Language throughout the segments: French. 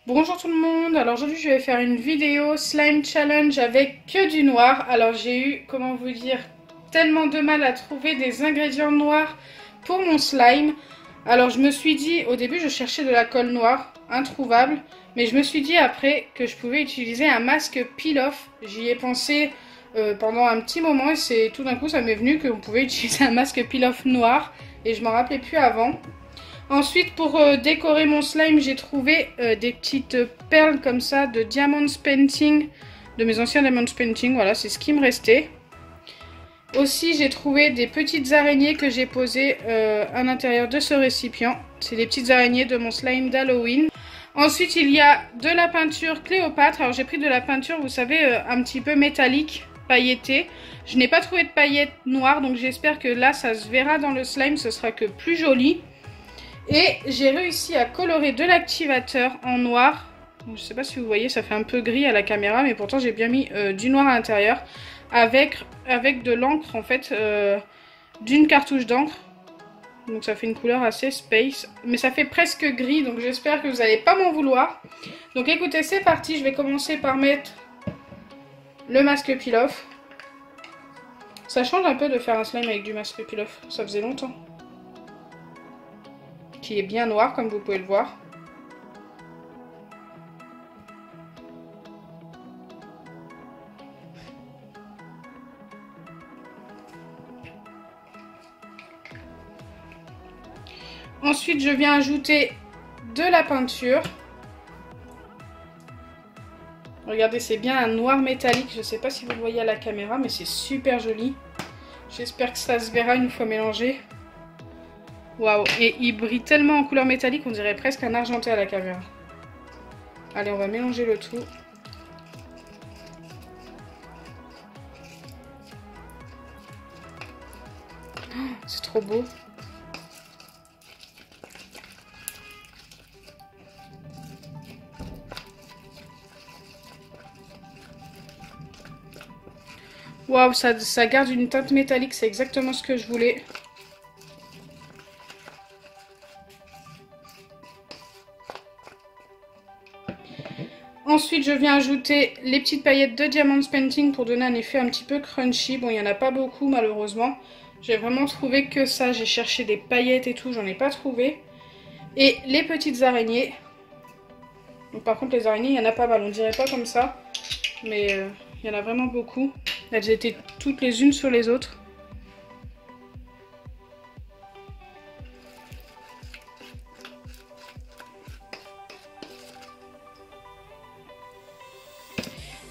Bonjour tout le monde, alors aujourd'hui je vais faire une vidéo slime challenge avec que du noir. Alors j'ai eu, comment vous dire, tellement de mal à trouver des ingrédients noirs pour mon slime. Alors je me suis dit, au début je cherchais de la colle noire, introuvable. Mais je me suis dit après que je pouvais utiliser un masque peel-off. J'y ai pensé pendant un petit moment et c'est tout d'un coup ça m'est venu qu'on pouvait utiliser un masque peel-off noir. Et je m'en rappelais plus avant. Ensuite, pour décorer mon slime, j'ai trouvé des petites perles comme ça de Diamonds Painting, de mes anciens Diamonds Painting. Voilà, c'est ce qui me restait. Aussi, j'ai trouvé des petites araignées que j'ai posées à l'intérieur de ce récipient. C'est des petites araignées de mon slime d'Halloween. Ensuite, il y a de la peinture Cléopâtre. Alors, j'ai pris de la peinture, vous savez, un petit peu métallique, pailletée. Je n'ai pas trouvé de paillettes noires, donc j'espère que là, ça se verra dans le slime. Ce sera que plus joli. Et j'ai réussi à colorer de l'activateur en noir. Je ne sais pas si vous voyez, ça fait un peu gris à la caméra, mais pourtant j'ai bien mis du noir à l'intérieur. Avec de l'encre en fait, d'une cartouche d'encre. Donc ça fait une couleur assez space. Mais ça fait presque gris, donc j'espère que vous n'allez pas m'en vouloir. Donc écoutez, c'est parti, je vais commencer par mettre le masque peel-off. Ça change un peu de faire un slime avec du masque peel-off, ça faisait longtemps. Qui est bien noir comme vous pouvez le voir. Ensuite, je viens ajouter de la peinture. Regardez, c'est bien un noir métallique. Je ne sais pas si vous le voyez à la caméra, mais c'est super joli. J'espère que ça se verra une fois mélangé. Waouh! Et il brille tellement en couleur métallique, on dirait presque un argenté à la caméra. Allez, on va mélanger le tout. Oh, c'est trop beau. Waouh, ça garde une teinte métallique, c'est exactement ce que je voulais. Ensuite, je viens ajouter les petites paillettes de Diamonds Painting pour donner un effet un petit peu crunchy. Bon, il n'y en a pas beaucoup malheureusement. J'ai vraiment trouvé que ça. J'ai cherché des paillettes et tout, j'en ai pas trouvé. Et les petites araignées. Donc, par contre, les araignées, il y en a pas mal. On dirait pas comme ça, mais il y en a vraiment beaucoup. Elles étaient toutes les unes sur les autres.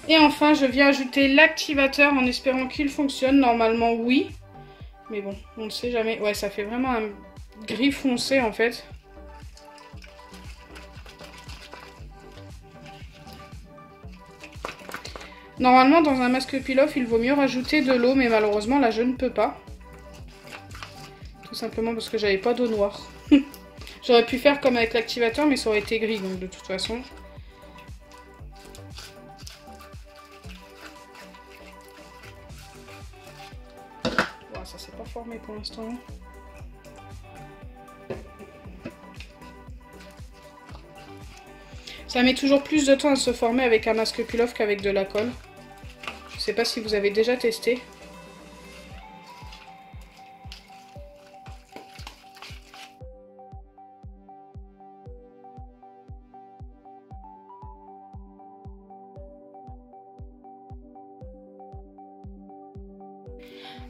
Et enfin, je viens ajouter l'activateur en espérant qu'il fonctionne. Normalement, oui. Mais bon, on ne sait jamais. Ouais, ça fait vraiment un gris foncé en fait. Normalement, dans un masque peel-off, il vaut mieux rajouter de l'eau, mais malheureusement, là, je ne peux pas. Tout simplement parce que j'avais pas d'eau noire. J'aurais pu faire comme avec l'activateur, mais ça aurait été gris, donc de toute façon. Wow, ça s'est pas formé pour l'instant. Ça met toujours plus de temps à se former avec un masque peel-off qu'avec de la colle. Je sais pas si vous avez déjà testé.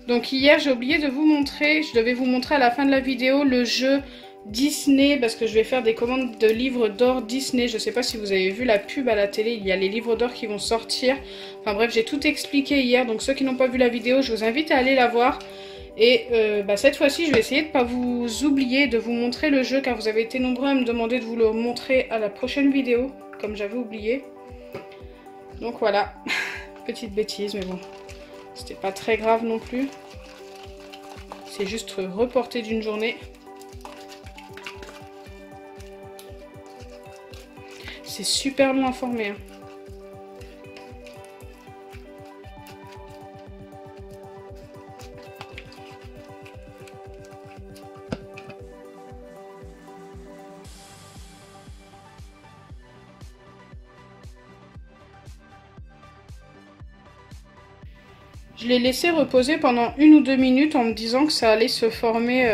Donc hier j'ai oublié de vous montrer, je devais vous montrer à la fin de la vidéo le jeu Disney parce que je vais faire des commandes de livres d'or Disney. Je sais pas si vous avez vu la pub à la télé, il y a les livres d'or qui vont sortir. Enfin bref, j'ai tout expliqué hier, donc ceux qui n'ont pas vu la vidéo, je vous invite à aller la voir. Et cette fois-ci, je vais essayer de ne pas vous oublier, de vous montrer le jeu car vous avez été nombreux à me demander de vous le montrer à la prochaine vidéo, comme j'avais oublié. Donc voilà, petite bêtise mais bon. C'était pas très grave non plus. C'est juste reporté d'une journée. C'est super long à former. Hein. Je l'ai laissé reposer pendant 1 ou 2 minutes en me disant que ça allait se former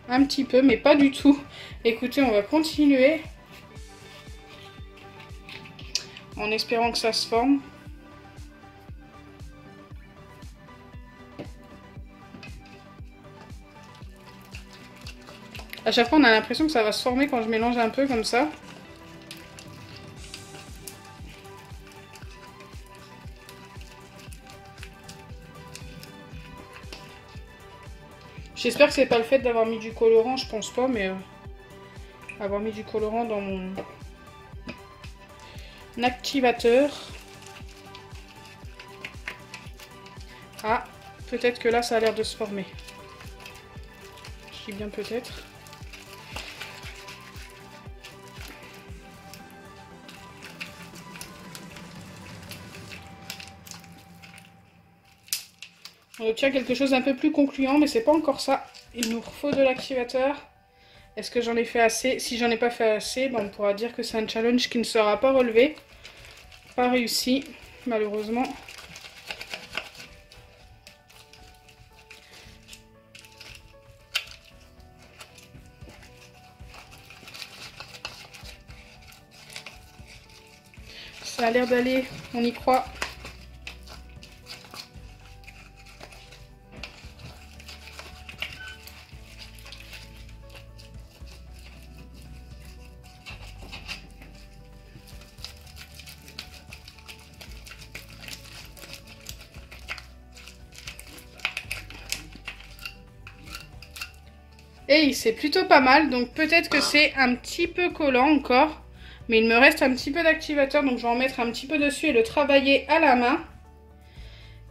un petit peu, mais pas du tout. Écoutez, on va continuer en espérant que ça se forme. À chaque fois, on a l'impression que ça va se former quand je mélange un peu comme ça. J'espère que c'est pas le fait d'avoir mis du colorant, je pense pas, mais avoir mis du colorant dans mon activateur. Ah, peut-être que là ça a l'air de se former. Je dis bien peut-être. On obtient quelque chose d'un peu plus concluant, mais c'est pas encore ça. Il nous faut de l'activateur. Est-ce que j'en ai fait assez? Si j'en ai pas fait assez, ben on pourra dire que c'est un challenge qui ne sera pas relevé. Pas réussi, malheureusement. Ça a l'air d'aller, on y croit. Et c'est plutôt pas mal, donc peut-être que c'est un petit peu collant encore. Mais il me reste un petit peu d'activateur, donc je vais en mettre un petit peu dessus et le travailler à la main.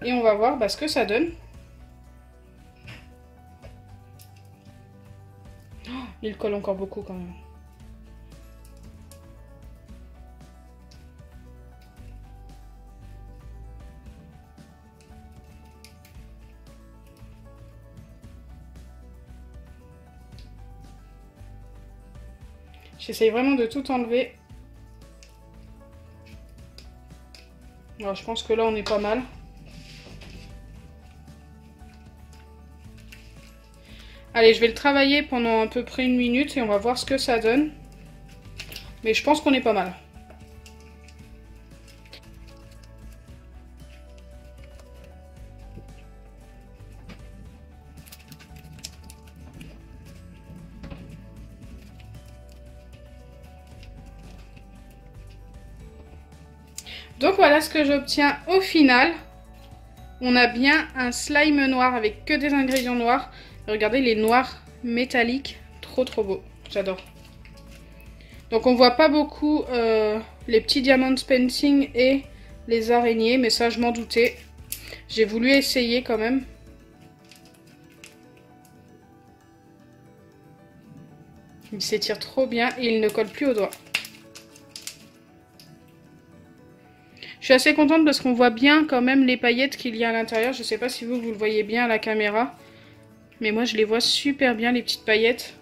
Et on va voir ce que ça donne. Oh, il colle encore beaucoup quand même. J'essaye vraiment de tout enlever. Alors, je pense que là on est pas mal. Allez, je vais le travailler pendant à peu près 1 minute et on va voir ce que ça donne. Mais je pense qu'on est pas mal. Donc voilà ce que j'obtiens au final. On a bien un slime noir avec que des ingrédients noirs. Regardez les noirs métalliques, trop beau, j'adore. Donc on voit pas beaucoup les petits diamants painting et les araignées, mais ça je m'en doutais. J'ai voulu essayer quand même. Il s'étire trop bien et il ne colle plus aux doigts. Je suis assez contente parce qu'on voit bien quand même les paillettes qu'il y a à l'intérieur. Je sais pas si vous le voyez bien à la caméra. Mais moi je les vois super bien, les petites paillettes.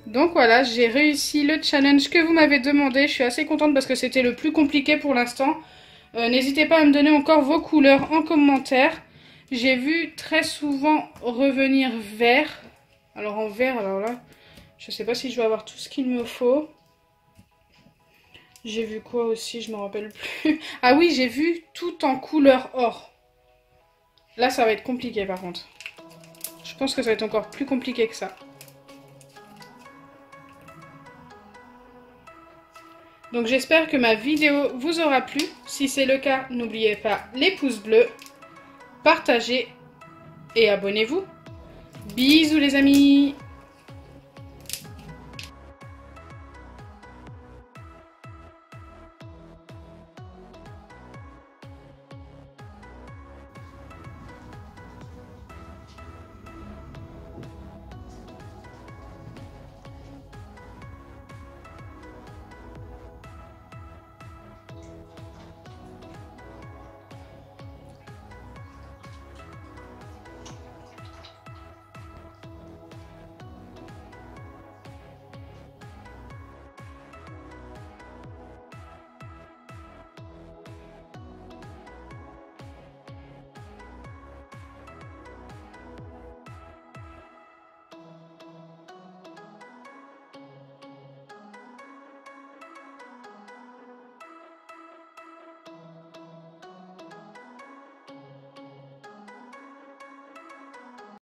Donc voilà, j'ai réussi le challenge que vous m'avez demandé. Je suis assez contente parce que c'était le plus compliqué pour l'instant. N'hésitez pas à me donner encore vos couleurs en commentaire. J'ai vu très souvent revenir vert. Alors en vert, alors là... Je sais pas si je vais avoir tout ce qu'il me faut. J'ai vu quoi aussi, je me rappelle plus. Ah oui, j'ai vu tout en couleur or. Là, ça va être compliqué par contre. Je pense que ça va être encore plus compliqué que ça. Donc j'espère que ma vidéo vous aura plu. Si c'est le cas, n'oubliez pas les pouces bleus, partagez et abonnez-vous. Bisous les amis!